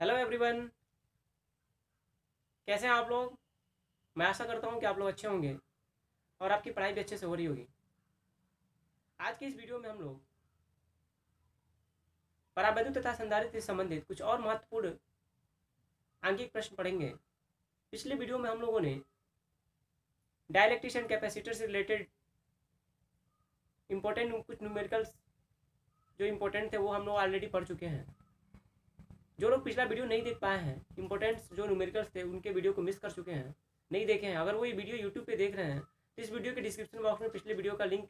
Hello everyone, कैसे हैं आप लोग। मैं आशा करता हूं कि आप लोग अच्छे होंगे और आपकी पढ़ाई भी अच्छे से हो रही होगी। आज की इस वीडियो में हम लोग परावैद्युत तथा संधारित्र से संबंधित कुछ और महत्वपूर्ण आंगिक प्रश्न पढ़ेंगे। पिछले वीडियो में हम लोगों ने डायइलेक्ट्रिक्स एंड कैपेसिटर से रिलेटेड इंपॉर्टेंट कुछ न्यूमेरिकल्स जो इंपॉर्टेंट थे वो हम लोग ऑलरेडी पढ़ चुके हैं। जो लोग पिछला वीडियो नहीं देख पाए हैं, इंपॉर्टेंट जो न्यूमेरिकल्स थे उनके वीडियो को मिस कर चुके हैं, नहीं देखे हैं, अगर वो ये वीडियो यूट्यूब पे देख रहे हैं तो इस वीडियो के डिस्क्रिप्शन बॉक्स में पिछले वीडियो का लिंक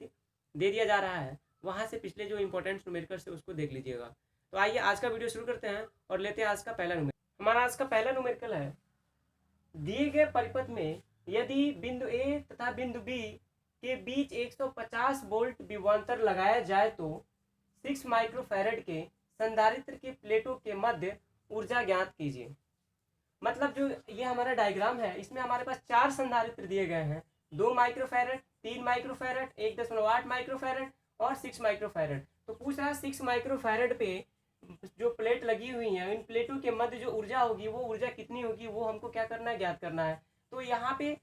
दे दिया जा रहा है, वहाँ से पिछले जो इंपॉर्टेंट न्यूमेरिकल्स है उसको देख लीजिएगा। तो आइए आज का वीडियो शुरू करते हैं और लेते हैं आज का पहला न्यूमेरिकल। हमारा आज का पहला न्यूमेरिकल है, दिए गए परिपथ में यदि बिंदु ए तथा बिंदु बी के बीच 150 वोल्ट विभवांतर लगाया जाए तो 6 माइक्रोफैरड के संधारित्र के प्लेटों के मध्य ऊर्जा ज्ञात कीजिए। मतलब जो ये हमारा डायग्राम है, इसमें हमारे पास 4 संधारित्र दिए गए हैं, 2 माइक्रोफैरड, 3 माइक्रोफैरड, 1.8 माइक्रोफैरड और 6 माइक्रोफैरड। तो पूछ रहा है 6 माइक्रोफैरड पे जो प्लेट लगी हुई है, इन प्लेटों के मध्य जो ऊर्जा होगी वो ऊर्जा कितनी होगी वो हमको क्या करना है, ज्ञात करना है। तो यहाँ पे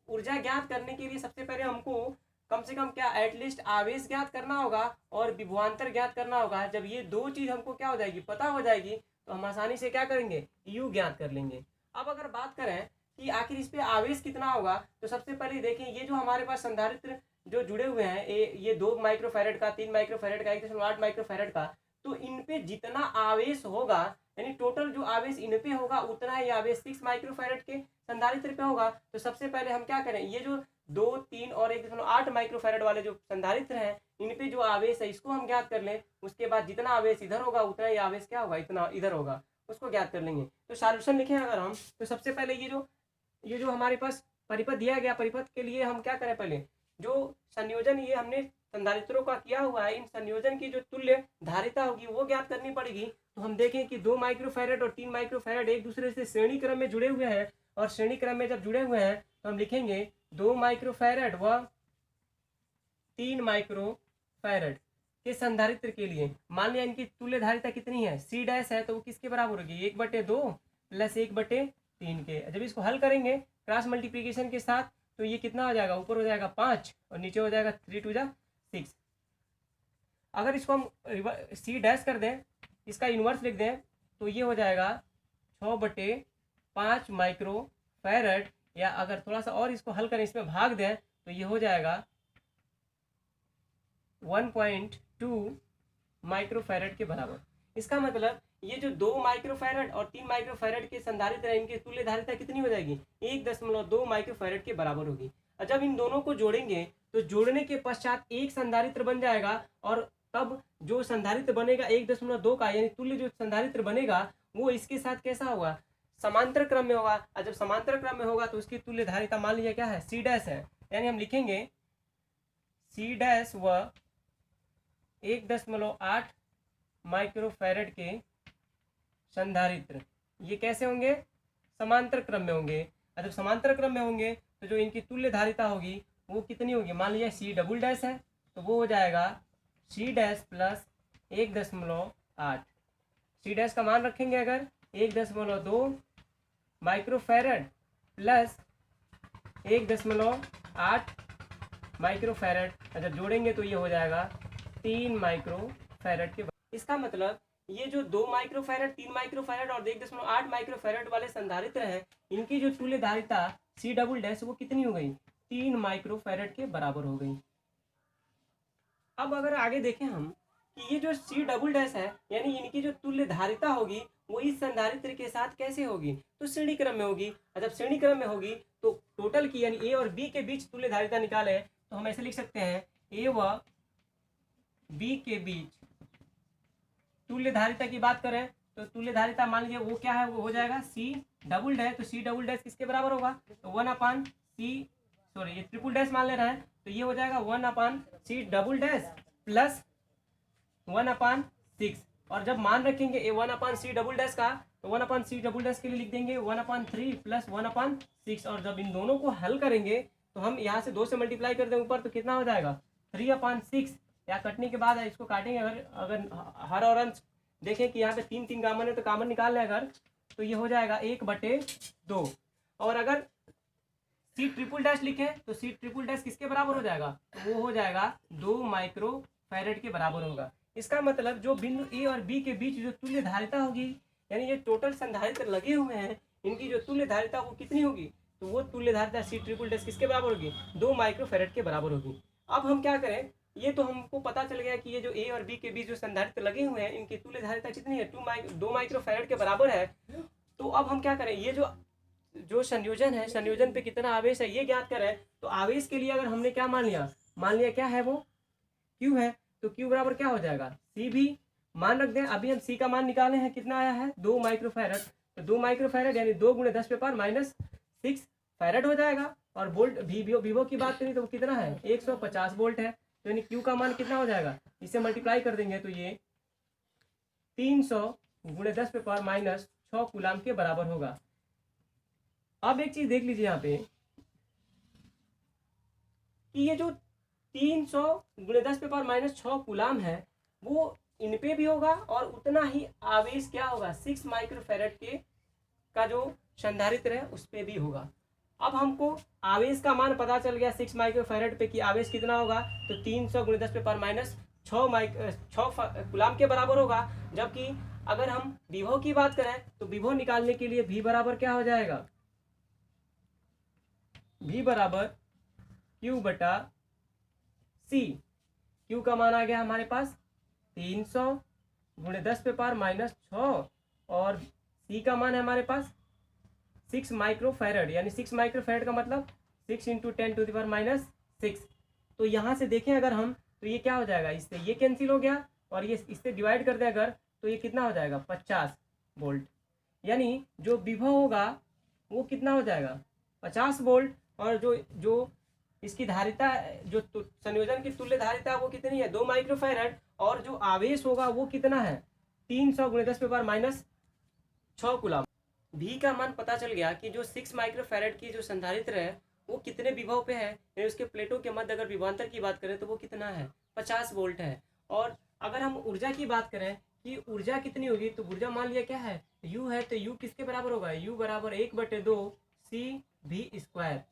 ऊर्जा ज्ञात करने के लिए सबसे पहले हमको कम से कम क्या एटलीस्ट आवेश ज्ञात करना होगा और विभवांतर ज्ञात करना होगा। जब ये दो चीज हमको क्या हो जाएगी, पता हो जाएगी, तो हम आसानी से क्या करेंगे, यू ज्ञात कर लेंगे। अब अगर बात करें कि आखिर इस पे आवेश कितना होगा, तो सबसे पहले देखें ये जो हमारे पास संधारित्र जो जुड़े हुए हैं, ये 2 माइक्रोफैरड का, 3 माइक्रोफैरड का, 1.8 माइक्रोफैरड का, तो इन पे जितना आवेश होगा यानी टोटल जो आवेश इन पे होगा उतना ही आवेश 6 माइक्रोफैरड के संधारित्र पे होगा। तो सबसे पहले हम क्या करें, ये जो 2, 3 और 1.8 माइक्रोफैरड वाले जो संधारित्र हैं इन पे जो आवेश है इसको हम ज्ञात कर लें। उसके बाद जितना आवेश इधर होगा उतना ही आवेश क्या होगा, इतना इधर होगा, उसको ज्ञात कर लेंगे। तो सॉल्यूशन लिखें अगर हम, तो सबसे पहले ये जो हमारे पास परिपथ दिया गया, परिपथ के लिए हम क्या करें, पहले जो संयोजन ये हमने संधारित्रों का किया हुआ है, इन संयोजन की जो तुल्य धारिता होगी वो ज्ञात करनी पड़ेगी। तो हम देखें कि 2 माइक्रोफैरड और 3 माइक्रोफैरड एक दूसरे से श्रेणी क्रम में जुड़े हुए हैं, और श्रेणी क्रम में जब जुड़े हुए हैं तो हम लिखेंगे 2 माइक्रोफैरड व 3 माइक्रोफैरड के संधारित्र के लिए मान लिया इनकी तुल्य धारिता कितनी है, सी डैश है, तो वो किसके बराबर होगी, 1/2 प्लस 1/3 के। जब इसको हल करेंगे क्रॉस मल्टीप्लीकेशन के साथ तो ये कितना हो जाएगा, ऊपर हो जाएगा 5 और नीचे हो जाएगा 3 2 6। अगर इसको हम सी डैश कर दें, इसका इन्वर्स लिख दें, तो ये हो जाएगा 6/5 माइक्रोफैरड, या अगर थोड़ा सा और इसको हल करें, इसमें भाग दें, तो ये हो जाएगा 1.2 माइक्रोफैरड के बराबर। इसका मतलब ये जो 2 माइक्रोफैरड और 3 माइक्रोफैरड के संधारित्र है, इनकी तुल्य धारिता कितनी हो जाएगी, 1.2 माइक्रोफैरड के बराबर होगी। और जब इन दोनों को जोड़ेंगे तो जोड़ने के पश्चात एक संधारित्र बन जाएगा, और तब जो संधारित्र बनेगा 1.2 का, यानी तुल्य जो संधारित्र बनेगा वो इसके साथ कैसा होगा, समांतर क्रम में होगा। और जब समांतर क्रम में होगा तो उसकी तुल्य धारिता मान लीजिए क्या है, सी डैश है, यानी हम लिखेंगे सी डैश व 1.8 माइक्रोफैरड के संधारित्र ये कैसे होंगे, समांतर क्रम में होंगे। और जब समांतर क्रम में होंगे तो जो इनकी तुल्य धारिता होगी वो कितनी होगी, मान लीजिए सी डबल डैश है, तो वो हो जाएगा C dash plus 1.8। C dash का मान रखेंगे अगर 1.2 माइक्रोफैरड प्लस 1.8 माइक्रोफैरड, जब जोड़ेंगे तो ये हो जाएगा 3 माइक्रोफैरड के। इसका मतलब ये जो 2 माइक्रोफैरड, 3 माइक्रोफैरड और 1.8 माइक्रोफैरड वाले संधारित्र हैं, इनकी जो तुल्य धारिता सी डबल डैश वो कितनी हो गई, 3 माइक्रोफैरड के बराबर हो गई। अब अगर आगे देखें हम कि ये जो सी डबल डैश है, यानी इनकी जो तुल्य धारिता होगी वो इस संधारित्र के साथ कैसे होगी, तो श्रेणी क्रम में होगी। और जब श्रेणी क्रम में होगी तो टोटल की यानी ए और बी के बीच तुल्य धारिता निकाले, तो हम ऐसे लिख सकते हैं ए व बी के बीच तुल्य धारिता की बात करें तो तुल्य धारिता मान लीजिए वो क्या है, वो हो जाएगा सी डबल डैश। तो सी डबल डैश किसके बराबर होगा, तो 1/c, सॉरी ये ट्रिपल डैश मान ले रहा है, तो ये हो जाएगा 1/c डबल डैश प्लस 1/6। और जब मान रखेंगे 1/c डबल डैश का, तो 1/c डबल डैश के लिए लिख देंगे 1/3 प्लस 1/6। और जब इन दोनों को हल करेंगे तो हम यहाँ से 2 से मल्टीप्लाई कर दें ऊपर, तो कितना हो जाएगा 3/6, या कटने के बाद इसको काटेंगे, अगर हर और अंश देखें कि यहाँ पे 3 3 कॉमन है तो कॉमन निकाल लें अगर, तो ये हो जाएगा 1/2। और अगर सी ट्रिपल डैश लिखें तो सी ट्रिपल डैश किसके बराबर हो जाएगा, तो वो हो जाएगा 2 माइक्रो फैरेड के बराबर होगा। इसका मतलब जो बिंदु ए और बी के बीच जो तुल्य धारिता होगी, यानी ये टोटल संधारित्र लगे हुए हैं, इनकी जो तुल्य धारिता वो कितनी होगी, तो वो तुल्य धारिता सी ट्रिपल डैश किसके बराबर होगी, 2 माइक्रो फैरेड के बराबर होगी। अब हम क्या करें, ये तो हमको पता चल गया कि ये जो ए और बी के बीच जो संधारित्र लगे हुए हैं इनकी तुल्य धारिता कितनी है, 2 माइक्रो फैरेड के बराबर है। तो अब हम क्या करें, ये जो संयोजन है, संयोजन पे कितना आवेश है ये ज्ञात करें। तो आवेश के लिए अगर हमने क्या मान लिया क्या है, वो क्यू है, तो क्यू बराबर क्या हो जाएगा, सी भी मान रख दें। अभी हम सी का मान निकाले हैं, कितना आया है 2 माइक्रो फैरेड, तो 2 माइक्रो फैरेड यानी 2 × 10⁻⁻6 फैरेड हो जाएगा। और वोल्ट विवो की बात करें तो वो कितना है, 150 वोल्ट है, तो यानी क्यू का मान कितना हो जाएगा, इसे मल्टीप्लाई कर देंगे तो ये 300 × 10⁻⁻6 कूलाम के बराबर होगा। अब एक चीज देख लीजिए यहाँ पे कि ये जो 300 × 10⁻⁻6 कूलाम है वो इन पे भी होगा और उतना ही आवेश क्या होगा, 6 माइक्रो फैरेड के का जो संधारित्र है उस पे भी होगा। अब हमको आवेश का मान पता चल गया 6 माइक्रो फैरेड पे कि आवेश कितना होगा, तो 300 × 10⁻⁻6 कूलाम के बराबर होगा। जबकि अगर हम विभव की बात करें तो विभव निकालने के लिए V बराबर क्या हो जाएगा, V बराबर Q/C। Q का मान आ गया हमारे पास 300 × 10⁻⁻6 और C का मान है हमारे पास 6 माइक्रो फैरेड, यानी 6 माइक्रो फैरेड का मतलब 6 × 10⁻⁻6। तो यहाँ से देखें अगर हम, तो ये क्या हो जाएगा, इससे ये कैंसिल हो गया और ये इससे डिवाइड कर दें अगर, तो ये कितना हो जाएगा 50 वोल्ट। यानी जो विभव होगा वो कितना हो जाएगा 50 वोल्ट। और जो इसकी धारिता, जो संयोजन की तुल्य धारिता वो कितनी है, 2 माइक्रो फैरेड। और जो आवेश होगा वो कितना है, 300 × 10⁻⁻6 कूलाम। भी का मान पता चल गया कि जो 6 माइक्रो फैरेड की जो संधारित्र है वो कितने विभव पे है, यानी उसके प्लेटों के मध्य अगर विभवांतर की बात करें तो वो कितना है, 50 वोल्ट है। और अगर हम ऊर्जा की बात करें कि ऊर्जा कितनी होगी, तो ऊर्जा मान लिया क्या है, यू है, तो यू किसके बराबर होगा, यू बराबर 1/2 CV²।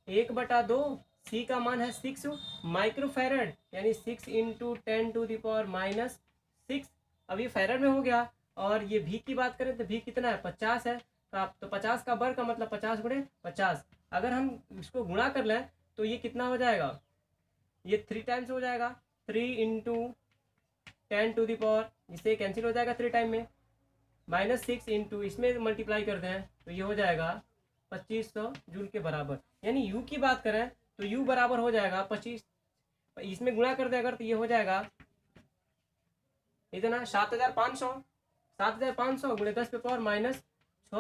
1/2 सी का मान है 6 माइक्रो फैरेड, यानी 6 × 10⁻⁻6। अब ये फैरेड में हो गया। और ये भी की बात करें तो भी कितना है, 50 है, तो 50 का वर्ग का मतलब 50 × 50। अगर हम इसको गुणा कर लें तो ये कितना हो जाएगा, ये 3 टाइम्स हो जाएगा, 3 × 10⁻, इससे कैंसिल हो जाएगा 3 टाइम में, -6 × इसमें मल्टीप्लाई कर दें तो ये हो जाएगा 2500 जूल के बराबर। यानी यू की बात करें तो यू बराबर हो जाएगा 25, इसमें गुणा कर दे अगर तो ये हो जाएगा इतना 7500 × 10⁻⁻6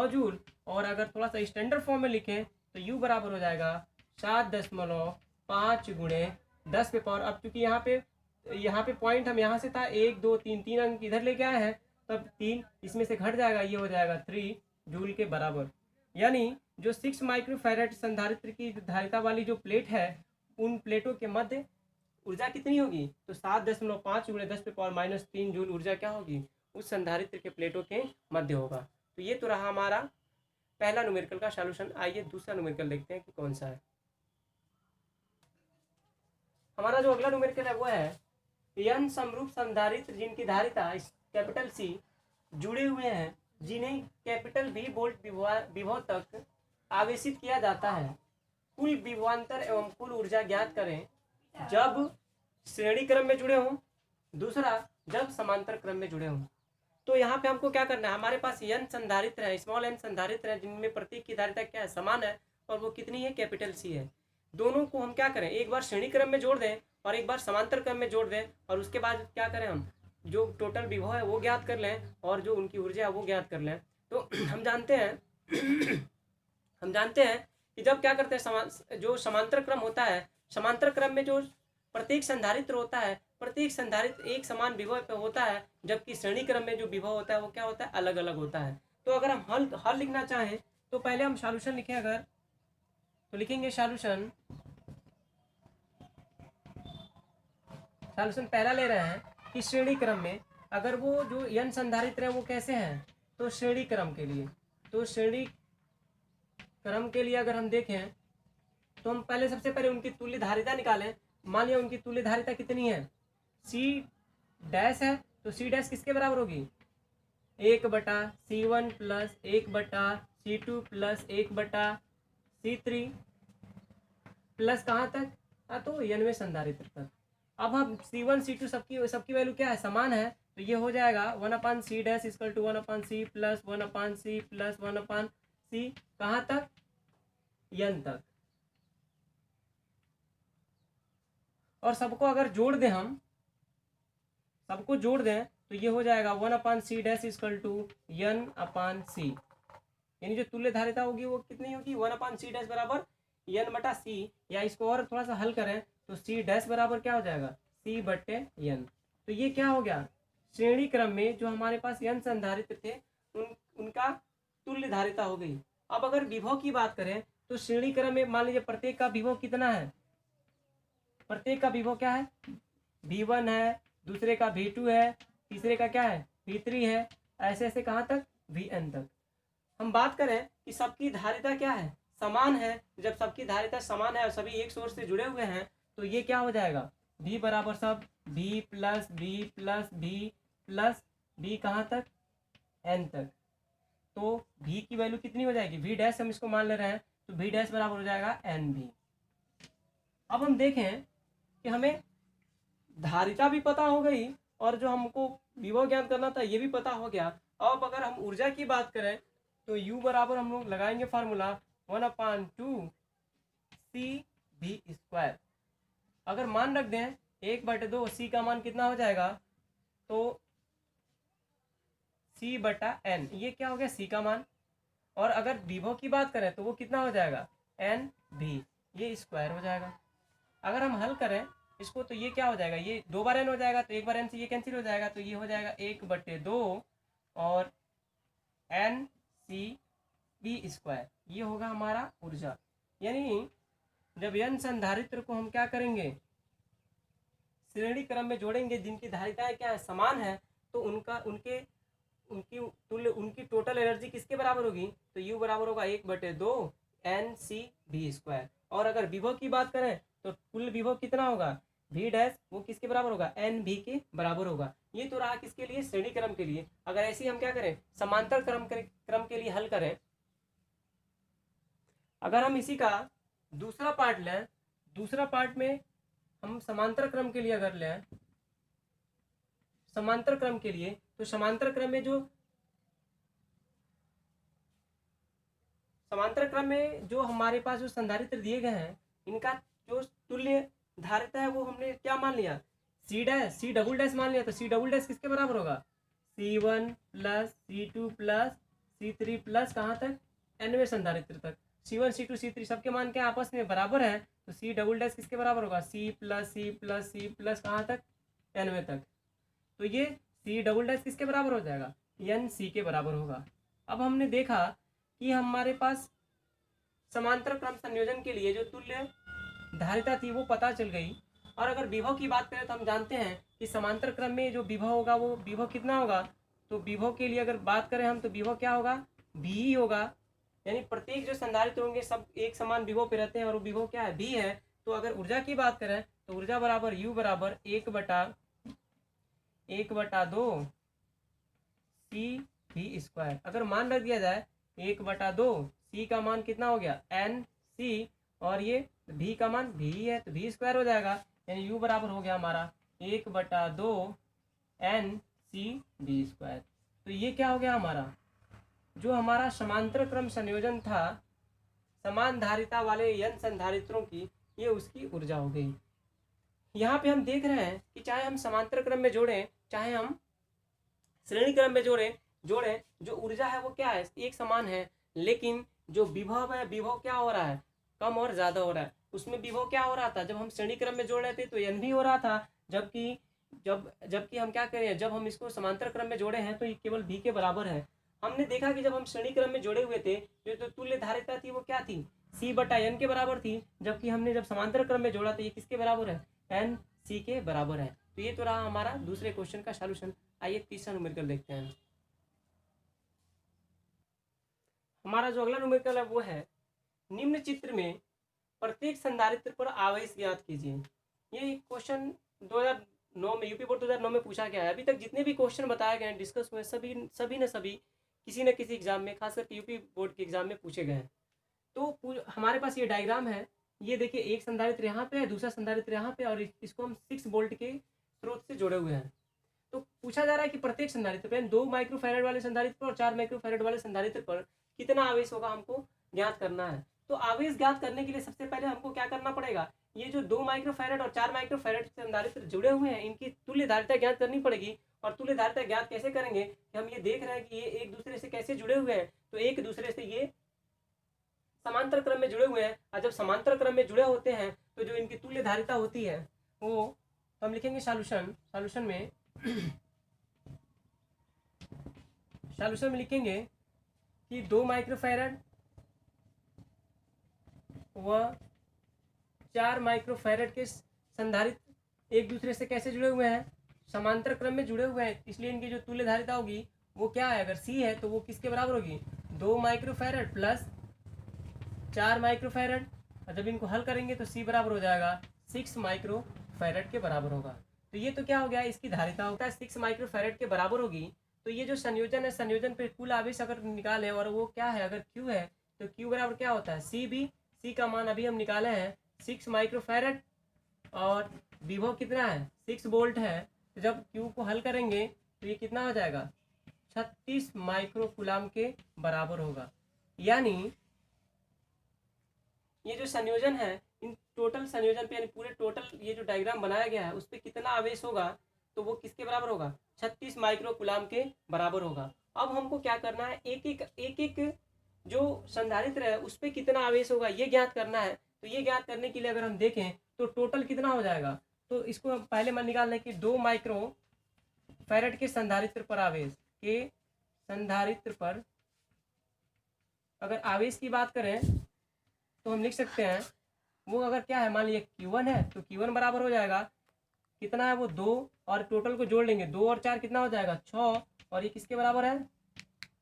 जूल। और अगर थोड़ा सा स्टैंडर्ड फॉर्म में लिखें तो यू बराबर हो जाएगा 7.5 × 10⁻। अब चूंकि यहाँ पे पॉइंट हम यहाँ से था 1 2 3 अंक इधर लेके आए हैं, तब 3 इसमें से घट जाएगा, ये हो जाएगा 3 जूल के बराबर। यानी जो 6 माइक्रो फैरेड संधारित्र की धारिता वाली जो प्लेट है उन प्लेटों के मध्य ऊर्जा कितनी होगी, तो 7.5 × 10⁻³ जूल ऊर्जा क्या होगी, उस संधारित्र के प्लेटों के मध्य होगा। तो ये तो रहा हमारा पहला न्यूमेरिकल का सॉल्यूशन। आइए दूसरा न्यूमेरिकल देखते हैं कि कौन सा है। हमारा जो अगला न्यूमेरिकल है वो है n समरूप संधारित्र जिनकी धारिता कैपिटल C जुड़े हुए हैं, जिन्हें कैपिटल V वोल्ट विभव तक आवेशित किया जाता है। कुल विभवांतर एवं कुल ऊर्जा ज्ञात करें जब श्रेणी क्रम में जुड़े हों, दूसरा जब समांतर क्रम में जुड़े हों। तो यहाँ पे हमको क्या करना है, हमारे पास n संधारित्र है, स्मॉल n संधारित्र है, जिनमें प्रत्येक की धारिता क्या है, समान है, और वो कितनी है, कैपिटल C है। दोनों को हम क्या करें, एक बार श्रेणी क्रम में जोड़ दें और एक बार समांतर क्रम में जोड़ दें, और उसके बाद क्या करें, हम जो टोटल विभव है वो ज्ञात कर लें और जो उनकी ऊर्जा है वो ज्ञात कर लें। तो हम जानते हैं कि जब क्या करते हैं, जो समांतर क्रम होता है, समांतर क्रम में जो प्रत्येक संधारित्र होता है, प्रत्येक संधारित्र एक समान विभव पे होता है, जबकि श्रेणी क्रम में जो विभव होता है वो क्या होता है, अलग अलग होता है। तो अगर हम हल लिखना चाहें तो पहले हम सॉल्यूशन लिखें, अगर तो लिखेंगे सॉल्यूशन पहला ले रहे हैं कि श्रेणी क्रम में अगर वो जो n संधारित्र है वो कैसे हैं, तो श्रेणी क्रम के लिए, तो श्रेणी क्रम के लिए अगर हम देखें तो हम पहले सबसे पहले उनकी तुल्य धारिता निकालें। मान लिया उनकी तुल्य धारिता कितनी है, सी डैश है, तो सी डैश किसके बराबर होगी, 1/C1 plus 1/C2 plus 1/C3 plus कहाँ तक, तो n वें संधारित्र तक। अब हम C1 C2 सबकी वैल्यू क्या है, समान है, तो ये हो जाएगा 1/C dash equal to 1/C plus 1/C plus 1/C कहाँ तक, n तक। और सबको अगर जोड़ दें, हम सबको जोड़ दें तो ये हो जाएगा 1/C dash equal to n/C, यानी जो तुल्य धारिता होगी वो कितनी होगी, 1/C डैश बराबर n/C, या इसको और थोड़ा सा हल करें तो C डैश बराबर क्या हो जाएगा, C/n। तो ये क्या हो गया, श्रेणी क्रम में जो हमारे पास n संधारित्र थे उनका तुल्य धारिता हो गई। अब अगर विभव की बात करें तो श्रेणी क्रम में मान लीजिए प्रत्येक का विभव कितना है, प्रत्येक का विभव क्या है, V1 है, दूसरे का V2 है, तीसरे का क्या है, V3 है, ऐसे ऐसे कहाँ तक, Vn तक। हम बात करें कि सबकी धारिता क्या है, समान है। जब सबकी धारिता समान है और सभी एक सोर्स से जुड़े हुए हैं तो ये क्या हो जाएगा, V बराबर सब V plus V plus V plus V कहाँ तक, n तक। तो V की वैल्यू कितनी हो जाएगी, V डैश हम इसको मान ले रहे हैं, तो V डैश बराबर हो जाएगा NV। अब हम देखें कि हमें धारिता भी पता हो गई और जो हमको विभव ज्ञात करना था ये भी पता हो गया। अब अगर हम ऊर्जा की बात करें तो U बराबर हम लोग लगाएंगे फार्मूला 1/2CV²। अगर मान रख दें 1/2, C का मान कितना हो जाएगा, तो C/n, ये क्या हो गया, C का मान। और अगर विभव की बात करें तो वो कितना हो जाएगा, NV, ये स्क्वायर हो जाएगा। अगर हम हल करें इसको तो ये क्या हो जाएगा, ये 2 बार n हो जाएगा, तो 1 बार n से ये कैंसिल हो जाएगा, तो ये हो जाएगा 1/2 और NCV², ये होगा हमारा ऊर्जा। यानी जब n संधारित्र को हम क्या करेंगे, श्रेणी क्रम में जोड़ेंगे जिनकी धारिताएं क्या है, समान है, तो उनकी टोटल एनर्जी किसके बराबर होगी, तो U बराबर होगा 1/2 NCV²। और अगर विभव की बात करें तो कुल विभव कितना होगा, V डैश, वो किसके बराबर होगा, NV के बराबर होगा। ये तो रहा किसके लिए, श्रेणी क्रम के लिए। अगर ऐसे ही हम क्या करें, समांतर क्रम के लिए हल करें, अगर हम इसी का दूसरा पार्ट लें, दूसरा पार्ट में हम समांतर क्रम के लिए अगर लें, समांतर क्रम के लिए, तो समांतर क्रम में जो हमारे पास जो संधारित्र दिए गए हैं इनका जो तुल्य धारिता है वो हमने क्या मान लिया, C डबल डैश मान लिया। तो C डबल डैश किसके बराबर होगा, C1 plus C2 plus C3 plus कहाँ तक, nवें संधारित्र तक। C1 C2 C3 सबके मान के आपस में बराबर है, तो C डबल डैश किसके बराबर होगा, C plus C plus C plus कहाँ तक, nवें तक। तो ये C डबल डैश किसके बराबर हो जाएगा, NC के बराबर होगा। अब हमने देखा कि हमारे पास समांतर क्रम संयोजन के लिए जो तुल्य धारिता थी वो पता चल गई। और अगर विभव की बात करें तो हम जानते हैं कि समांतर क्रम में जो विभव होगा वो विभव कितना होगा, तो विभव के लिए अगर बात करें हम तो विभव क्या होगा, V ही होगा। यानी प्रत्येक जो संधारित्र होंगे सब एक समान विभव पे रहते हैं और वो विभव क्या है, V है। तो अगर ऊर्जा की बात करें तो ऊर्जा बराबर U बराबर 1/2 CV²। अगर मान रख दिया जाए 1/2, C का मान कितना हो गया, NC, और ये V का मान V है तो V² हो जाएगा। यानी U बराबर हो गया हमारा 1/2 NCV²। तो ये क्या हो गया हमारा, जो हमारा समांतर क्रम संयोजन था समान धारिता वाले n संधारित्रों की, ये उसकी ऊर्जा हो गई। यहाँ पे हम देख रहे हैं कि चाहे हम समांतर क्रम में जोड़ें चाहे हम श्रेणी क्रम में जोड़ें, जो ऊर्जा है वो क्या है, एक समान है। लेकिन जो विभव है, विभव क्या हो रहा है, कम और ज़्यादा हो रहा है। उसमें विभव क्या हो रहा था, जब हम श्रेणी क्रम में जोड़ रहे थे तो NV हो रहा था, जबकि हम क्या करें, जब हम इसको समांतर क्रम में जोड़े हैं तो ये केवल V के बराबर है। हमने देखा कि जब हम श्रेणी क्रम में जोड़े हुए थे जो तुल्य धारिता थी वो क्या थी, C/n के बराबर थी, जबकि हमने जब समांतर क्रम में जोड़ा तो ये किसके बराबर है, NC के बराबर है। तो ये तो रहा हमारा दूसरे क्वेश्चन का सॉल्यूशन। आइए तीसरा न्यूमेरिकल देखते हैं। हमारा जो अगला न्यूमेरिकल है वो है निम्न चित्र में प्रत्येक संधारित्र पर आवेश ज्ञात कीजिए। ये क्वेश्चन 2009 में यूपी बोर्ड 2009 में पूछा गया है। अभी तक जितने भी क्वेश्चन बताए गए हैं, डिस्कस हुए, सभी किसी न किसी एग्जाम में, खास करके यूपी बोर्ड के एग्जाम में पूछे गए हैं। तो हमारे पास ये डायग्राम है, ये देखिए एक संधारित्र यहाँ पे है, दूसरा संधारित्र यहाँ पे, और इसको हम 6 वोल्ट के स्रोत से जुड़े हुए हैं। तो पूछा जा रहा है कि प्रत्येक संधारित्र पर 2 माइक्रोफैरड वाले संधारित्र पर और 4 माइक्रोफैरड वाले संधारित्र पर कितना आवेश होगा हमको ज्ञात करना है। तो आवेश ज्ञात करने के लिए सबसे पहले हमको क्या करना पड़ेगा, ये जो 2 माइक्रोफैरड और 4 माइक्रोफैरड संधारित्र जुड़े हुए हैं, इनकी तुल्य धारिता ज्ञात करनी पड़ेगी। और तुल्य धारिता ज्ञात कैसे करेंगे कि हम ये देख रहे हैं कि ये एक दूसरे से कैसे जुड़े हुए हैं, तो एक दूसरे से ये समांतर क्रम में जुड़े हुए हैं। और जब समांतर क्रम में जुड़े होते हैं तो जो इनकी तुल्य धारिता होती है वो हम लिखेंगे सॉल्यूशन में लिखेंगे कि 2 माइक्रोफैरड व 4 माइक्रोफैरड के संधारित्र एक दूसरे से कैसे जुड़े हुए हैं, समांतर क्रम में जुड़े हुए हैं। इसलिए इनकी जो तुल्य धारिता होगी वो क्या है, अगर C है तो वो किसके बराबर होगी, 2 माइक्रोफैरड प्लस 4 माइक्रोफैरड। और जब इनको हल करेंगे तो C बराबर हो जाएगा 6 माइक्रोफैरड के बराबर होगा। तो ये तो क्या हो गया, इसकी धारिता होता है 6 माइक्रोफैरड के बराबर होगी। तो ये जो संयोजन है, संयोजन पे कुल आवेश अगर निकाले और वो क्या है, अगर Q है तो Q बराबर क्या होता है, C का मान अभी हम निकाले हैं 6 माइक्रोफैरड और विभव कितना है 6 वोल्ट है। तो जब Q को हल करेंगे तो ये कितना हो जाएगा, 36 माइक्रोकुलाम के बराबर होगा। यानी ये जो संयोजन है, इन टोटल संयोजन पे, यानी पूरे टोटल ये जो डायग्राम बनाया गया है उस पर कितना आवेश होगा, तो वो किसके बराबर होगा, 36 माइक्रोकुलाम के बराबर होगा। अब हमको क्या करना है, एक एक जो संधारित्र है उस पर कितना आवेश होगा ये ज्ञात करना है। तो ये ज्ञात करने के लिए अगर हम देखें तो टोटल कितना हो जाएगा, तो इसको हम पहले मान निकाल लें कि 2 माइक्रोफैरड के संधारित्र पर आवेश के संधारित्र पर अगर आवेश की बात करें तो हम लिख सकते हैं वो अगर क्या है, मान लीजिए Q1 है तो Q1 बराबर हो जाएगा कितना है वो 2, और टोटल को जोड़ लेंगे 2 और 4 कितना हो जाएगा 6, और ये किसके बराबर है,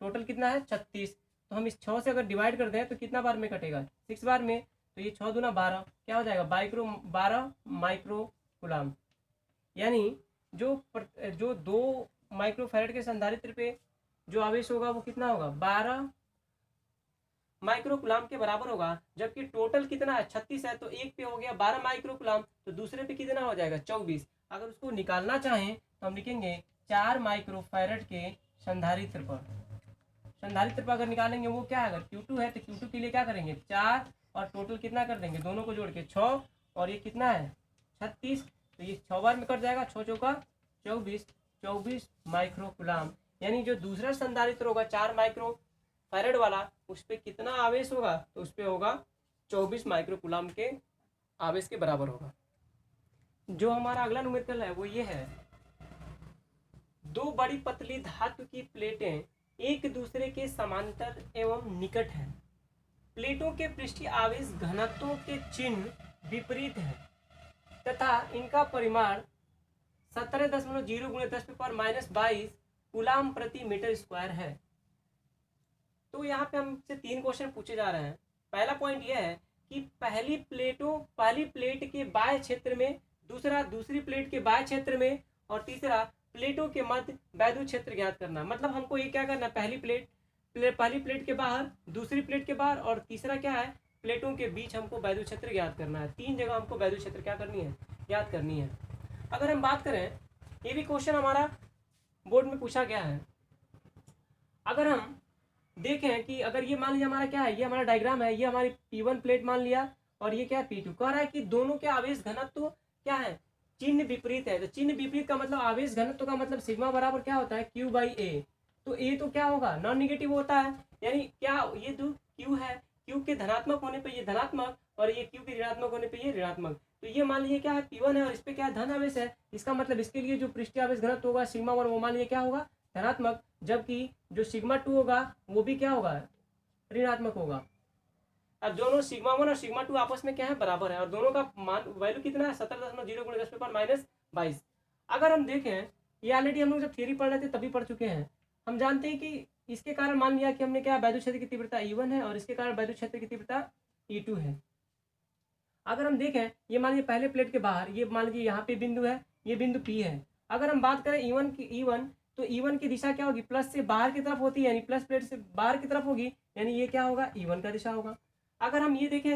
टोटल कितना है 36। तो हम इस 6 से अगर डिवाइड कर दें तो कितना बार में कटेगा, 6 बार में। तो ये 6 दूना 12 क्या हो जाएगा 12 माइक्रोकुलाम। यानी जो 2 माइक्रोफैरड के संधारित्र पे जो आवेश होगा वो कितना होगा 12 माइक्रोकुलाम के बराबर होगा। जबकि टोटल कितना है 36 है, तो एक पे हो गया 12 माइक्रोकुलाम, तो दूसरे पे कितना हो जाएगा 24। अगर उसको निकालना चाहें तो हम लिखेंगे 4 माइक्रोफैरड के संधारित्र पर अगर निकालेंगे वो क्या है, अगर Q2 है तो Q2 के लिए क्या करेंगे 4 और टोटल कितना कर देंगे दोनों को जोड़ के 6, और ये कितना है 36। तो ये 6 बार में कट जाएगा, 6 चौका 24 माइक्रोकुलाम। यानी जो दूसरा संधारित्र होगा 4 माइक्रोफैरड वाला, उस पर कितना आवेश होगा, तो उस पर होगा 24 माइक्रोकुलाम के आवेश के बराबर होगा। जो हमारा अगला न्यूमेरिकल है वो ये है, 2 बड़ी पतली धातु की प्लेटें एक दूसरे के समांतर एवं निकट हैं। प्लेटों के पृष्ठीय आवेश घनत्वों के चिन्ह विपरीत हैं तथा इनका परिमाण 17.0 × 10⁻22 कूलाम प्रति मीटर स्क्वायर है। तो यहाँ पे हमसे 3 क्वेश्चन पूछे जा रहे हैं। पहला पॉइंट यह है कि पहली प्लेट के बाह्य क्षेत्र में, दूसरी प्लेट के बाह्य क्षेत्र में, और तीसरा प्लेटों के मध्य वैद्युत क्षेत्र ज्ञात करना। मतलब हमको ये क्या करना है, पहली प्लेट के बाहर, दूसरी प्लेट के बाहर, और तीसरा क्या है प्लेटों के बीच हमको वैद्युत क्षेत्र ज्ञात करना है। 3 जगह हमको वैद्युत क्षेत्र क्या करनी है, ज्ञात करनी है। अगर हम बात करें, ये भी क्वेश्चन हमारा बोर्ड में पूछा गया है। अगर हम देखें कि अगर ये मान लिया हमारा क्या है, ये हमारा डायग्राम है, ये हमारी P1 प्लेट मान लिया और ये क्या है P2, कह रहा है कि दोनों के आवेश घनत्व तो क्या है, चिन्ह विपरीत है। तो चिन्ह विपरीत का मतलब आवेश घनत्व का मतलब सिग्मा बराबर क्या होता है Q/A। तो A तो क्या होगा नॉन निगेटिव होता है, यानी क्या ये जो Q है, Q के धनात्मक होने पे ये धनात्मक और ये Q के ऋणात्मक होने पे ये ऋणात्मक। तो ये मान लीजिए क्या है P1 है और इस पे क्या है धन आवेश है, इसका मतलब इसके लिए जो पृष्ठीय आवेश घनत्व होगा सिग्मा 1 वो मान लीजिए क्या होगा धनात्मक, जबकि जो सिग्मा 2 होगा वो भी क्या होगा ऋणात्मक होगा। अब दोनों सिग्मा 1 और सिग्मा 2 आपस में क्या है बराबर है, और दोनों का मान वैल्यू कितना है 17.0 × 10⁻22। अगर हम देखें ये ऑलरेडी हम लोग जब थ्योरी पढ़ रहे थे तभी पढ़ चुके हैं। हम जानते हैं कि इसके कारण मान लिया कि हमने क्या, वैद्युत क्षेत्र की तीव्रता E1 है और इसके कारण वैद्युत क्षेत्र की तीव्रता E2 है। अगर हम देखें, ये मान लीजिए पहले प्लेट के बाहर, ये मान लीजिए यहाँ पे बिंदु है, ये बिंदु P है। अगर हम बात करें E1 तो E1 की दिशा क्या होगी, प्लस से बाहर की तरफ होती है, यानी प्लस प्लेट से बाहर की तरफ होगी, यानी ये क्या होगा, E1 का दिशा होगा। अगर हम ये देखें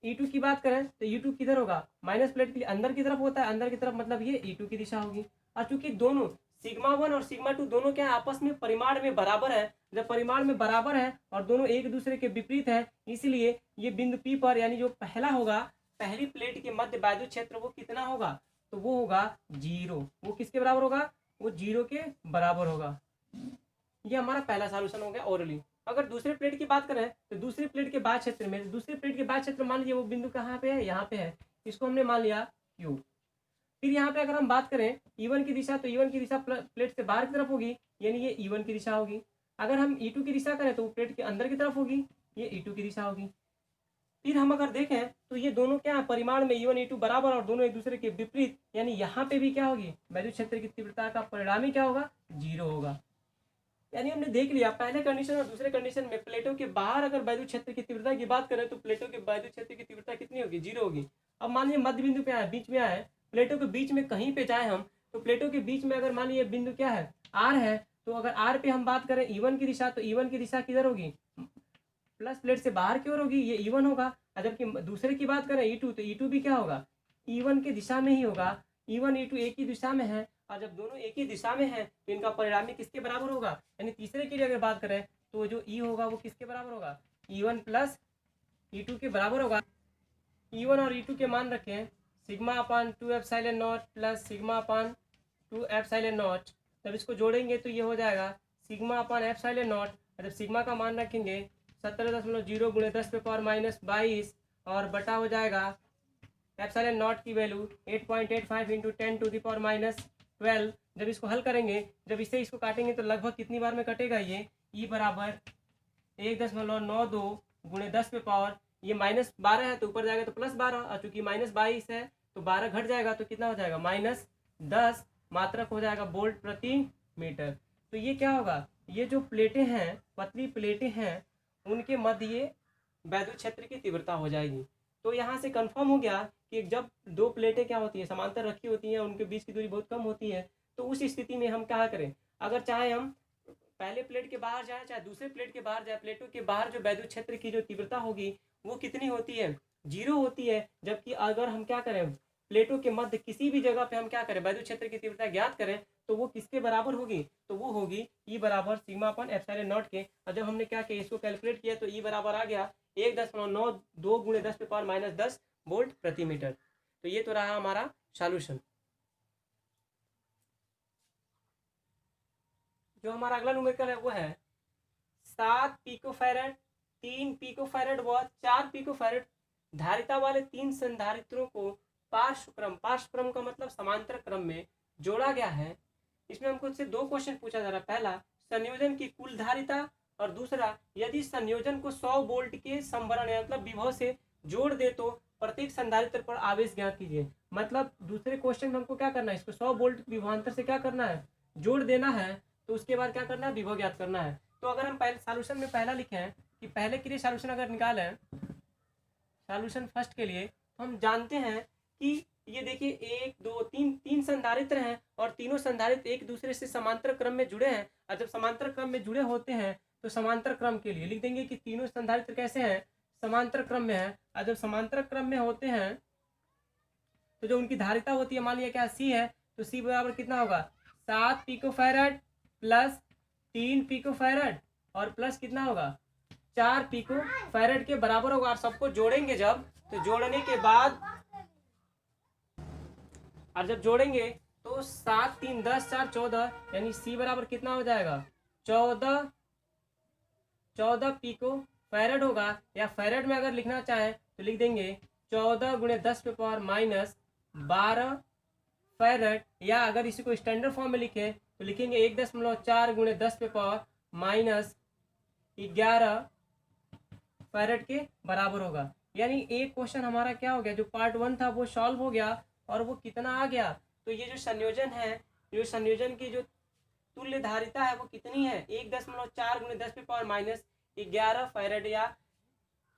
E2 की बात करें तो E2 किधर होगा, माइनस प्लेट के लिए अंदर की तरफ होता है, अंदर की तरफ मतलब ये E2 की दिशा होगी। और चूंकि दोनों σ1 और σ2 दोनों क्या आपस में परिमाण में बराबर है, जब परिमाण में बराबर है और दोनों एक दूसरे के विपरीत है, इसलिए ये बिंदु P पर, यानी जो पहला होगा, पहली प्लेट के मध्य वैद्युत क्षेत्र वो कितना होगा, तो वो होगा 0। वो किसके बराबर होगा, वो 0 के बराबर होगा। ये हमारा पहला सॉल्यूशन हो गया ओरली। अगर दूसरे प्लेट की बात करें तो दूसरे प्लेट के बाद क्षेत्र में, दूसरे प्लेट के बाद क्षेत्र मान लीजिए वो बिंदु कहाँ पे है, यहाँ पे है, इसको हमने मान लिया Q। फिर यहाँ पे अगर हम बात करें E1 की दिशा, तो E1 की दिशा प्लेट से बाहर की तरफ होगी, यानी ये E1 की दिशा होगी। अगर हम E2 की दिशा करें तो वो प्लेट के अंदर की तरफ होगी, ये E2 की दिशा होगी। फिर हम अगर देखें तो ये दोनों क्या है, परिमाण में E1 E2 बराबर और दोनों एक दूसरे के विपरीत, यानी यहाँ पे भी क्या होगी, वैद्युत क्षेत्र की तीव्रता का परिणामी क्या होगा, 0 होगा। यानी हमने देख लिया पहले कंडीशन और दूसरे कंडीशन में प्लेटों के बाहर अगर वैद्युत क्षेत्र की तीव्रता की बात करें तो प्लेटों के वैद्युत क्षेत्र की तीव्रता कितनी होगी, 0 होगी। अब मान लीजिए मध्य बिंदु पे आए, बीच में आए, प्लेटों के बीच में कहीं पे जाए हम, तो प्लेटों के बीच में अगर मान लीजिए बिंदु क्या है, R है, तो अगर R पे हम बात करें E1 की दिशा, तो E1 की दिशा किधर होगी, प्लस प्लेट से बाहर की ओर होगी, ये E1 होगा। जबकि दूसरे की बात करें E2 तो E2 भी क्या होगा, E1 की दिशा में ही होगा। E1 E2 एक ही दिशा में है, और जब दोनों एक ही दिशा में है तो इनका परिणामी किसके बराबर होगा, यानी तीसरे की अगर बात करें तो जो E होगा वो किसके बराबर होगा, E1 प्लस E2 के बराबर होगा। E1 और E2 के मान रखें σ/2 epsilon naught plus σ/2 epsilon naught. जब इसको जोड़ेंगे तो ये हो जाएगा σ/एप्सिलॉन नॉट। जब सिग्मा का मान रखेंगे 17.0 × 10⁻22 और बटा हो जाएगा एप्सिलॉन नॉट की वैल्यू 8.85 × 10⁻12। जब इसको हल करेंगे, जब इसको काटेंगे तो लगभग कितनी बार में कटेगा, ये E बराबर 1.92 × 10⁻, ये -12 है तो ऊपर जाएगा तो +12, और चूंकि -22 है तो 12 घट जाएगा तो कितना हो जाएगा, -10 मात्रक हो जाएगा वोल्ट प्रति मीटर। तो ये क्या होगा, ये जो प्लेटें हैं, पतली प्लेटें हैं, उनके मध्य ये वैद्युत क्षेत्र की तीव्रता हो जाएगी। तो यहाँ से कंफर्म हो गया कि जब दो प्लेटें क्या होती हैं, समांतर रखी होती हैं, उनके बीच की दूरी बहुत कम होती है, तो उस स्थिति में हम क्या करें, अगर चाहे हम पहले प्लेट के बाहर जाए चाहे दूसरे प्लेट के बाहर जाए, प्लेटों के बाहर जो वैद्युत क्षेत्र की जो तीव्रता होगी वो कितनी होती है, 0 होती है। जबकि अगर हम क्या करें, प्लेटों के मध्य किसी भी जगह पे हम क्या करें, वैद्युत क्षेत्र की तीव्रता ज्ञात करें, तो वो किसके बराबर होगी, तो वो होगी E बराबर σ/ε0 के। और जब हमने क्या किया, इसको कैलकुलेट किया तो E बराबर आ गया 1.92 × 10⁻−10 वोल्ट प्रति मीटर। तो ये तो रहा हमारा सॉल्यूशन। जो हमारा अगला न्यूमेरिकल है वो है 7 पिकोफैरेड, 3 पिकोफैरेड व 4 पिकोफैरेड धारिता वाले 3 संधारित्रों को पार्श्व क्रम का मतलब समांतर क्रम में जोड़ा गया है। इसमें हमको से 2 क्वेश्चन पूछा जा रहा है। पहला, संयोजन की कुल धारिता, और दूसरा, यदि संयोजन को 100 वोल्ट के संभरण मतलब विभव से जोड़ दे तो प्रत्येक संधारित्र पर आवेश ज्ञात कीजिए। मतलब दूसरे क्वेश्चन में हमको क्या करना है, इसको 100 वोल्ट विभवांतर से क्या करना है, जोड़ देना है, तो उसके बाद क्या करना है, विभव ज्ञात करना है। तो अगर हम पहले सॉल्यूशन में पहला लिखे हैं कि पहले के लिए सॉल्यूशन अगर निकालें, सॉल्यूशन फर्स्ट के लिए, तो हम जानते हैं कि ये देखिए 1 2 3 संधारित्र हैं और तीनों संधारित्र एक दूसरे से समांतर क्रम में जुड़े हैं। और जब समांतर क्रम में जुड़े होते हैं तो समांतर क्रम के लिए लिख देंगे कि तीनों संधारित्र कैसे हैं, समांतर क्रम में है। और जब समांतर क्रम में होते हैं तो जो उनकी धारिता होती है, मान लिया क्या C है, तो C बराबर कितना होगा, 7 पिकोफैरेड प्लस 3 पिकोफैरेड और प्लस कितना होगा, 4 पिकोफैरेड के बराबर होगा। और सबको जोड़ेंगे जब, तो जोड़ने के बाद, और जब जोड़ेंगे तो 7 3 10 4 14, यानी C बराबर कितना हो जाएगा, 14 पिकोफैरेड होगा। या फैरेड में अगर लिखना चाहें तो लिख देंगे 14 × 10⁻12 फैरेड। या अगर इसी को स्टैंडर्ड फॉर्म में लिखें तो लिखेंगे 1.4 × 10⁻11 फैरेड के बराबर होगा। यानी एक क्वेश्चन हमारा क्या हो गया, जो पार्ट 1 था वो सॉल्व हो गया। और वो कितना आ गया, तो ये जो संयोजन है, जो संयोजन की जो तुल्य धारिता है वो कितनी है, 1.4 × 10⁻11 फैरेड या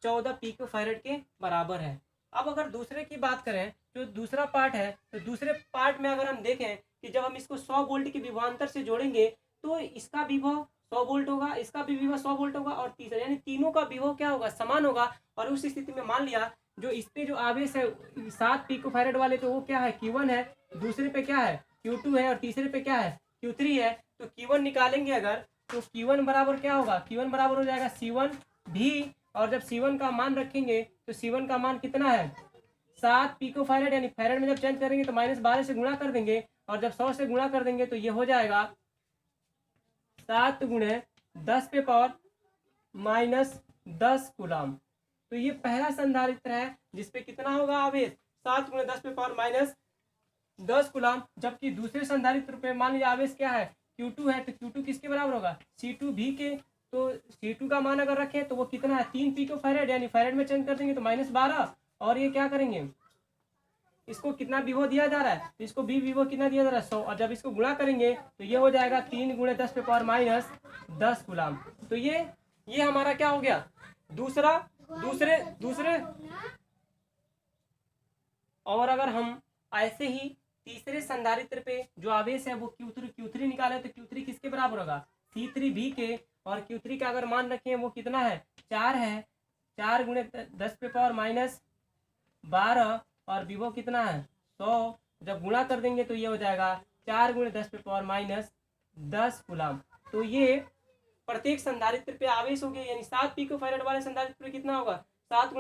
14 पिको फैरेड के बराबर है। अब अगर दूसरे की बात करें, जो दूसरा पार्ट है, तो दूसरे पार्ट में अगर हम देखें कि जब हम इसको 100 वोल्ट के विभवांतर से जोड़ेंगे तो इसका विभव 100 वोल्ट होगा, इसका भी विभव 100 वोल्ट होगा और तीसरा, यानी तीनों का विभव क्या होगा, समान होगा। और उस स्थिति में मान लिया जो इस पे जो आवेश है 7 पिको फैरेड वाले पे वो क्या है, Q1 है, दूसरे पे क्या है, Q2 है और तीसरे पे क्या है, Q3 है। तो Q1 निकालेंगे अगर, तो Q1 बराबर क्या होगा, Q1 बराबर हो जाएगा C1 भी, और जब C1 का मान रखेंगे तो C1 का मान कितना है, 7 पिको फैरेड, यानी फैरेड में जब चेंज करेंगे तो -12 से गुणा कर देंगे, और जब 100 से गुणा कर देंगे तो ये हो जाएगा 7 × 10⁻−10 कूलम। तो ये पहला संधारित्र है जिसपे कितना होगा आवेश, 7 × 10⁻−10 कूलम। जबकि दूसरे संधारित्र पे मान लीजिए आवेश क्या है, Q2 है, तो Q2 किसके बराबर होगा, C2 भी के। तो C2 का मान अगर रखें तो वो कितना है, 3 पिको फैरेड, यानी फैरेड में चेंज कर देंगे तो -12, और ये क्या करेंगे, इसको कितना विभव दिया जा रहा है, तो इसको भी विभव कितना दिया जा रहा है, 100, और जब इसको गुणा करेंगे तो ये हो जाएगा 3 × 10⁻−10 कूलम। तो ये हमारा क्या हो गया, दूसरे। और अगर हम ऐसे ही तीसरे संधारित्र पे जो आवेश है वो Q3 निकाले तो Q3 किसके बराबर होगा, C3 भी के, और Q3 का अगर मान रखें वो कितना है, 4 है, 4 × 10⁻12, और विभव कितना है 100, जब गुणा कर देंगे तो ये हो जाएगा 4 × 10⁻10 कूलम। तो ये प्रत्येक संधारित्र पे आवेश हो गया, यानी 7 पिको फैरेड वाले संधारित्र पे कितना होगा, 7 ×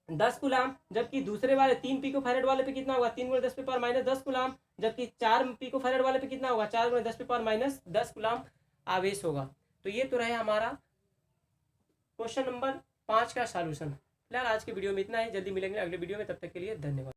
10⁻10 कूलम। जबकि दूसरे वाले 3 पिको फैरेड वाले पे कितना होगा, 3 × 10⁻10 कूलम। जबकि 4 पिको फैरेड वाले पे कितना होगा, 4 × 10⁻10 कूलम आवेश होगा। तो ये तो रहे हमारा क्वेश्चन नंबर 5 का सॉल्यूशन। फिलहाल आज के वीडियो में इतना ही, जल्दी मिलेंगे अगले वीडियो में, तब तक के लिए धन्यवाद।